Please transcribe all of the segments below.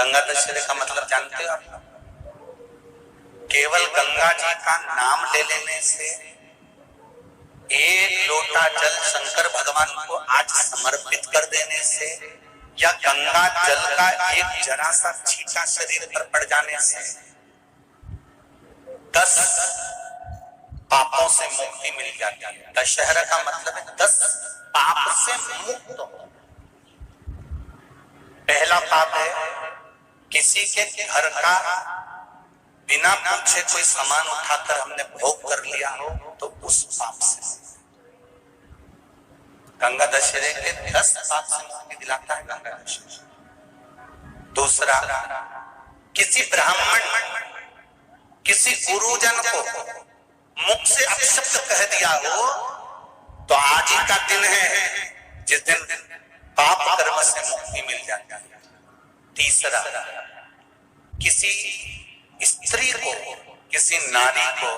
गंगा दशहरे का मतलब जानते हो आप? केवल गंगा जी का नाम ले लेने से, एक लोटा जल शंकर भगवान को आज समर्पित कर देने से, या गंगा जल का एक जरा सा छींटा शरीर पर पड़ जाने से 10 पापों से मुक्ति मिल जाती है। दशहरा का मतलब है 10 पाप से मुक्त हो। पहला पाप है किसी के घर का बिना पूछे कोई सामान उठाकर हमने भोग कर लिया हो, तो उस पाप से। गंगा दशहरे के 10 पाप से मुक्ति दिलाता है गंगा दशहरा। दूसरा, किसी ब्राह्मण किसी गुरुजन को मुख से अपशब्द कह दिया हो, तो आज ही का दिन है जिस दिन पाप कर्म से मुक्ति मिल जाती है। तीसरा, किसी स्त्री को, किसी नारी को,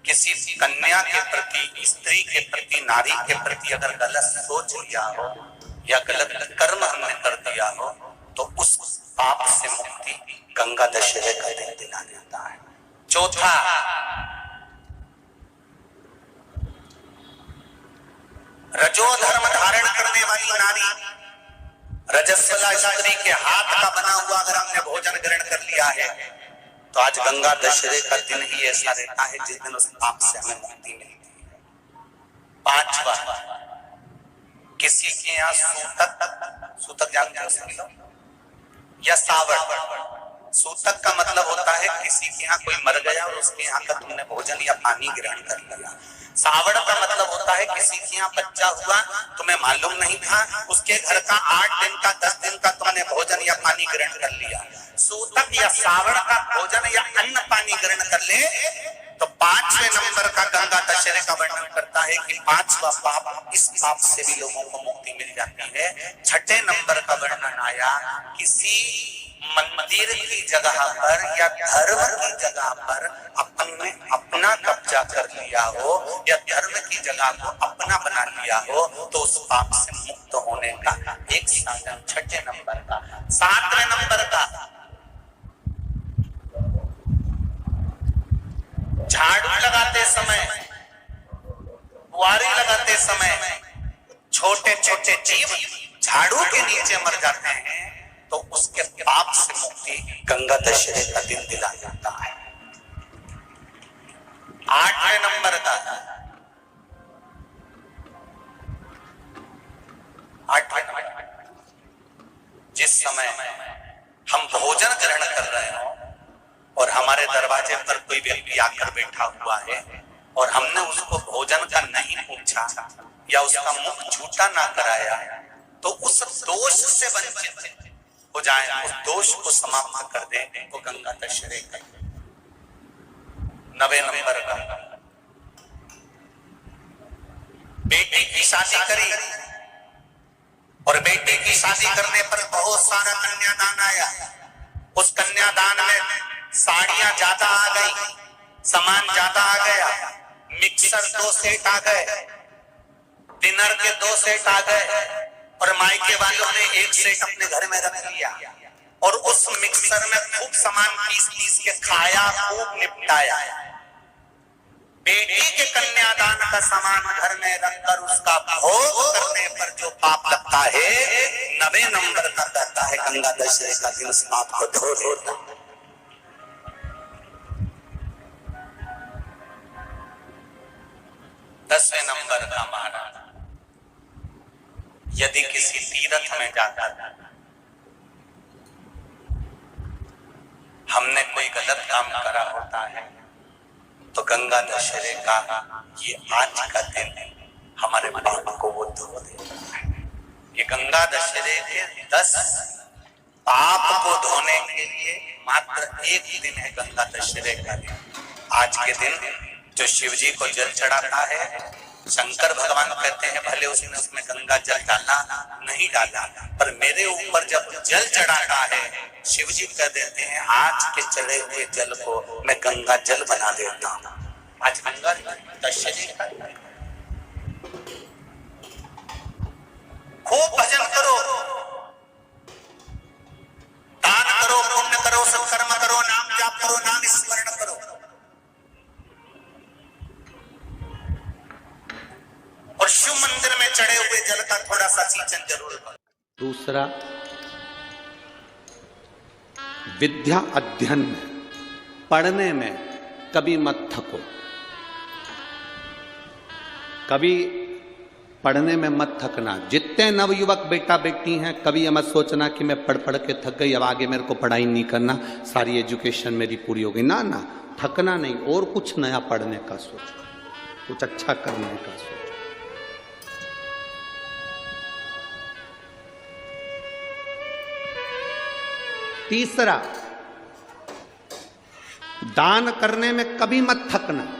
किसी कन्या के प्रति, स्त्री के प्रति, नारी के प्रति अगर गलत सोच लिया हो या गलत कर्म हमने कर दिया हो, तो उस पाप से मुक्ति गंगा दशहरे का दिन दिला जाता है। चौथा, रजो धर्म धारण करने वाली नारी, रजस्वला स्त्री के हाथ का बना हुआ अगर हमने भोजन ग्रहण कर लिया है, तो आज गंगा दशहरे का दिन ही ऐसा रहता है जिस दिन उस पाप से हमें मुक्ति मिलती है। पांचवा, किसी के यहाँ सूतक जानते हो सभी लोग, या सावड़। सूतक का मतलब होता है किसी के यहाँ कोई मर गया और उसके यहाँ का तुमने भोजन या पानी ग्रहण कर लिया। सावड़ का मतलब होता है किसी के यहाँ बच्चा हुआ, तुम्हें मालूम नहीं था, उसके घर का 8 दिन का 10 दिन का तुमने भोजन या पानी ग्रहण कर लिया। सूतक या सावड़ का भोजन या अन्न पानी ग्रहण कर ले, तो 5वें नंबर का गंगा दशहरे का वर्णन करता है कि 5वां पाप, इस पाप से भी लोगों को मुक्ति मिल जाती है। 6ठे नंबर का वर्णन आया, किसी मंदिर की जगह पर या धर्म की जगह पर अपने अपना कब्जा कर लिया हो, या धर्म की जगह को अपना बना लिया हो, तो उस पाप से मुक्त होने का एक साधन 6ठे नंबर का। 7वें नंबर का, झाड़ू लगाते समय, बुआरी लगाते समय छोटे छोटे जीव झाड़ू के नीचे मर जाते हैं, तो उसके पाप से मुक्ति गंगा दशहरे का दिन दिला जाता है। 8वें नंबर का, 8वें नंबर, जिस समय हम भोजन ग्रहण कर रहे हो और हमारे दरवाजे पर कोई व्यक्ति आकर बैठा हुआ है और हमने उसको भोजन का नहीं पूछा या उसका मुख झूठा ना कराया, तो उस दोष से वंचित हो जाए, उस दोष को समाप्त कर दे, तो गंगा दशहरे का। 9वें नंबर का, बेटी की शादी करी और बेटी की शादी करने पर बहुत सारा कन्यादान आया। उस कन्यादान में साड़ियां ज्यादा आ गई, सामान ज्यादा आ गया, मिक्सर 2 सेट आ गए, डिनर के 2 सेट आ गए, और मायके वालों ने 1 सेट अपने घर में रख लिया और उस मिक्सर में खूब सामान पीस के खाया, खूब निपटाया। बेटी के कन्यादान का सामान घर में रखकर उसका भोग करने पर जो पाप लगता है, 9वें नंबर का कहता है गंगा दशहरे का दिन उस पाप को धो देता है। 10वें नंबर का महाराज, यदि किसी तीर्थ में जाकर हमने कोई गलत काम करा होता है, तो गंगा दशहरे का ये आज का दिन हमारे पाप को वो धो देता है। ये गंगा दशहरे के 10 पाप को धोने के लिए मात्र एक दिन है गंगा दशहरे का दिन। आज के दिन जो शिव जी को जल चढ़ाता है, शंकर भगवान कहते हैं भले उसने उसमें गंगा जल डाला नहीं डाला, पर मेरे ऊपर जब जल चढ़ाता है, शिव जी कह देते हैं आज के चढ़े हुए जल को मैं गंगा जल बना देता हूं। आज गंगा दशहरे का खूब भजन करो, दान सिंचन जरूर करो। दूसरा, विद्या अध्ययन में, पढ़ने में कभी मत थको, कभी पढ़ने में मत थकना। जितने नवयुवक बेटा बेटी हैं, कभी ये मत सोचना कि मैं पढ़ पढ़ के थक गई, अब आगे मेरे को पढ़ाई नहीं करना, सारी एजुकेशन मेरी पूरी हो गई। ना ना, थकना नहीं, और कुछ नया पढ़ने का सोचो, कुछ अच्छा करने का सोचो। तीसरा, दान करने में कभी मत थकना।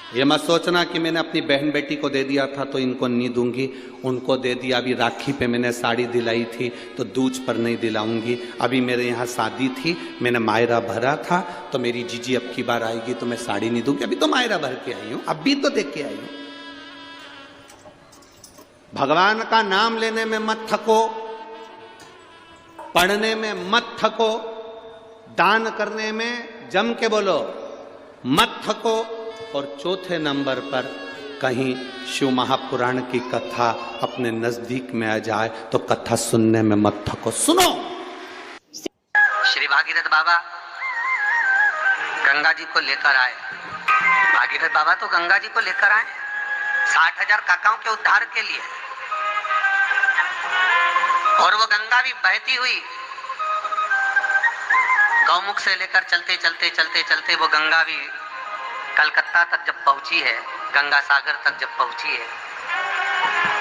ये मत सोचना कि मैंने अपनी बहन बेटी को दे दिया था तो इनको नहीं दूंगी, उनको दे दिया, अभी राखी पे मैंने साड़ी दिलाई थी तो दूज पर नहीं दिलाऊंगी, अभी मेरे यहाँ शादी थी, मैंने मायरा भरा था तो मेरी जीजी अब की बार आएगी तो मैं साड़ी नहीं दूंगी, अभी तो मायरा भर के आई हूं, अभी तो देख के आई हूं। भगवान का नाम लेने में मत थको, पढ़ने में मत थको, दान करने में जम के बोलो मत थको, और चौथे नंबर पर कहीं शिव महापुराण की कथा अपने नजदीक में आ जाए तो कथा सुनने में मत थको, सुनो। श्री भागीरथ बाबा गंगा जी को लेकर आए। भागीरथ बाबा तो गंगा जी को लेकर आए 60,000 काकाओं के उद्धार के लिए, और वो गंगा भी बहती हुई गौमुख से लेकर चलते चलते चलते चलते वो गंगा भी कलकत्ता तक जब पहुंची है, गंगा सागर तक जब पहुंची है,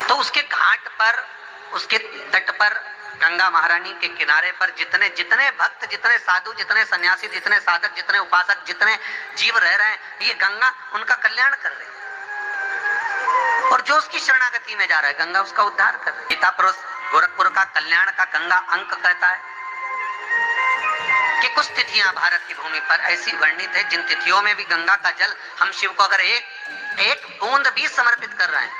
तो उसके घाट पर, उसके तट पर, गंगा महारानी के किनारे पर जितने जितने भक्त, जितने साधु, जितने सन्यासी, जितने साधक, जितने उपासक, जितने जीव रह रहे हैं, ये गंगा उनका कल्याण कर रही है, और जो उसकी शरणागति में जा रहा है गंगा उसका उद्धार कर रही है। गीता पुरुष गोरखपुर का कल्याण का गंगा अंक कहता है कि कुछ तिथियां भारत की भूमि पर ऐसी वर्णित है जिन तिथियों में भी गंगा का जल, हम शिव को अगर एक बूंद भी समर्पित कर रहे हैं,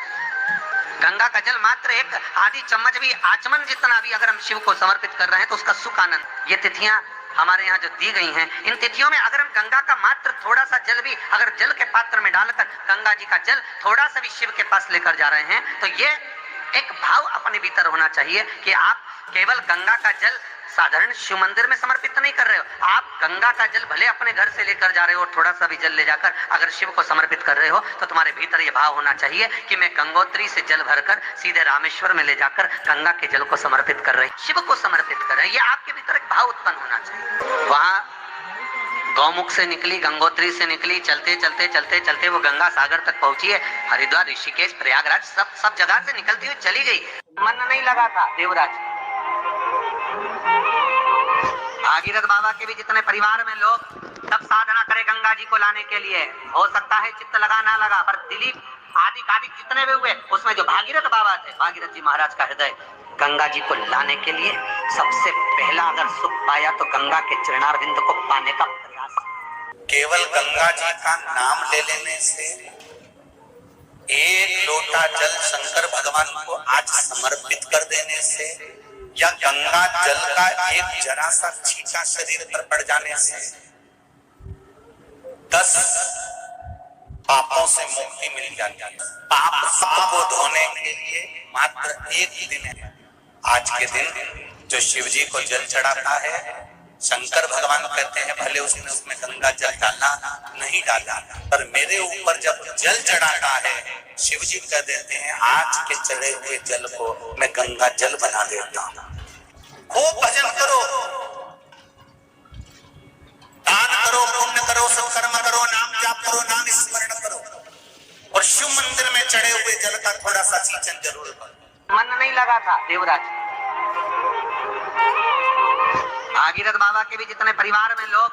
गंगा का जल मात्र एक आधी चम्मच भी, आचमन जितना भी अगर हम शिव को समर्पित कर रहे हैं तो उसका सुख आनंद, ये तिथियां हमारे यहाँ जो दी गई हैं, इन तिथियों में अगर हम गंगा का मात्र थोड़ा सा जल भी अगर जल के पात्र में डालकर गंगा जी का जल थोड़ा सा भी शिव के पास लेकर जा रहे हैं, तो ये एक भाव अपने भीतर होना चाहिए कि आप केवल गंगा का जल साधारण शिव मंदिर में समर्पित नहीं कर रहे हो, आप गंगा का जल भले अपने घर से लेकर जा रहे हो, थोड़ा सा भी जल ले जाकर अगर शिव को समर्पित कर रहे हो, तो तुम्हारे भीतर ये भाव होना चाहिए कि मैं गंगोत्री से जल भरकर सीधे रामेश्वर में ले जाकर गंगा के जल को समर्पित कर रहे, शिव को समर्पित कर रहे, ये आपके भीतर एक भाव उत्पन्न होना चाहिए। वहां गौमुख से निकली, गंगोत्री से निकली, चलते चलते चलते चलते वो गंगा सागर तक पहुंची है। हरिद्वार, ऋषिकेश, प्रयागराज सब जगह से निकलती हुई चली गई, मन नहीं लगा था देवराज। भागीरथ बाबा के भी जितने परिवार में लोग सब साधना करे गंगा जी को लाने के लिए, हो सकता है चित्त लगा ना लगा, पर दिलीप आदि कादिक जितने भी हुए उसमें जो भागीरथ बाबा थे, भागीरथ जी महाराज का हृदय गंगा जी को लाने के लिए सबसे पहला अगर सुख पाया तो गंगा के चरणारविंद को पाने का प्रयास। केवल गंगा जी का नाम ले लेने से, एक लोटा जल शंकर भगवान को आज समर्पित कर देने से, या गंगा जल का एक जरा सा छींटा शरीर पर पड़ जाने से 10 पापों से मुक्ति मिल जाती है। पाप को धोने के लिए मात्र एक दिन है। आज के दिन जो शिव जी को जल चढ़ाता है, शंकर भगवान कहते हैं भले उसने उसमें गंगा जल डाला नहीं डाला, पर मेरे ऊपर जब जल चढ़ाता है, शिव जी कह देते हैं आज के चढ़े हुए जल को मैं गंगा जल बना देता हूं। खूब भजन करो, दान करो, पुण्य करो, सत्कर्म करो, नाम जाप करो, नाम स्मरण करो, और शिव मंदिर में चढ़े हुए जल का थोड़ा सा सिंचन जरूर करो। मन नहीं लगा था देवराज। भागीरथ बाबा के भी जितने परिवार में लोग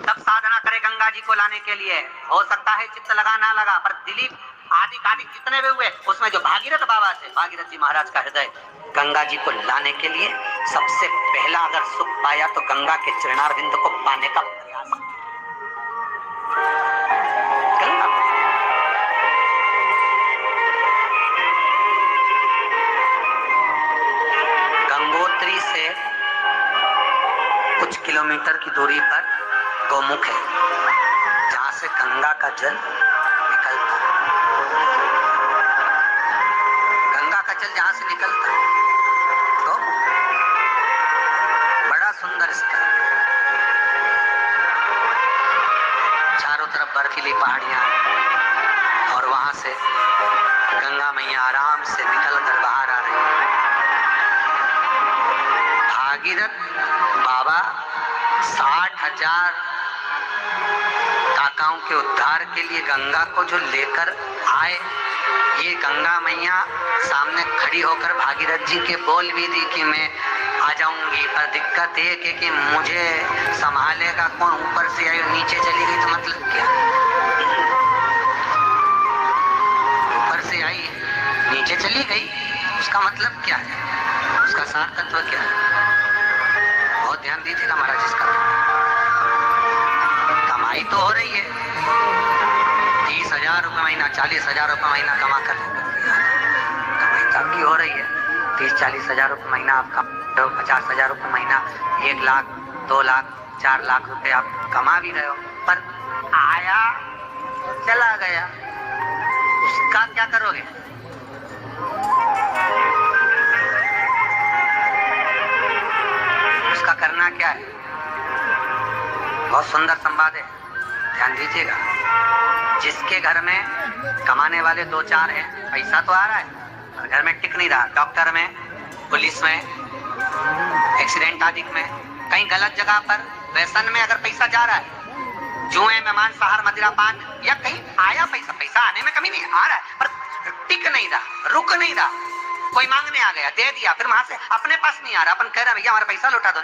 सब साधना करे गंगा जी को लाने के लिए, हो सकता है चित्त लगा ना लगा, पर दिलीप आदि कादिक जितने भी हुए उसमें जो भागीरथ बाबा थे, भागीरथ जी महाराज का हृदय गंगा जी को लाने के लिए सबसे पहला अगर सुख पाया तो गंगा के चरणारविंद को पाने का प्रयास। गंगा गंगोत्री से कुछ किलोमीटर की दूरी पर गौमुख है, जहां से गंगा का जल निकलता है। गंगा का जल जल जहां से निकलता है, तो बड़ा सुंदर स्थल, चारों तरफ बर्फीली पहाड़ियां और वहां से गंगा मैया आराम से निकलकर बाहर आ रही है। भागीरथ बाबा 60,000 काकाओं के उद्धार के लिए गंगा को जो लेकर आए, ये गंगा मैया सामने खड़ी होकर भागीरथ जी के बोल भी दी कि मैं आ जाऊंगी, पर दिक्कत एक है कि मुझे संभालेगा कौन, ऊपर से आई नीचे चली गई तो मतलब क्या, ऊपर से आई नीचे चली गई, उसका मतलब क्या है, उसका सार तत्व क्या है। बहुत ध्यान दीजिएगा महाराज, इसका कमाई तो हो रही है, 30,000 रुपये महीना, 40,000 रुपये महीना कमा कर कमाई तो आपकी हो रही है, 30-40,000 रुपये महीना आप कमा, 50,000 रुपये महीना, 1 लाख 2 लाख 4 लाख रुपए आप कमा भी रहे हो, पर आया चला गया, उसका क्या करोगे। उसका करना क्या है। बहुत सुंदर संवाद है, ध्यान दीजिएगा। जिसके घर में कमाने वाले 2-4 हैं, पैसा तो आ रहा है और घर में टिक नहीं रहा, डॉक्टर में, पुलिस में, एक्सीडेंट आदि में, कहीं गलत जगह पर व्यसन में अगर पैसा जा रहा है, जुए में, मांसाहार, मदिरा पान, या कहीं आया पैसा, पैसा आने में कमी नहीं, आ रहा है पर टिक नहीं रहा, रुक नहीं रहा, कोई मांगने आ गया, दे दिया, फिर वहां से अपने पास नहीं आ रहा, अपन कह रहे हैं भैया हमारा पैसा लौटा दो।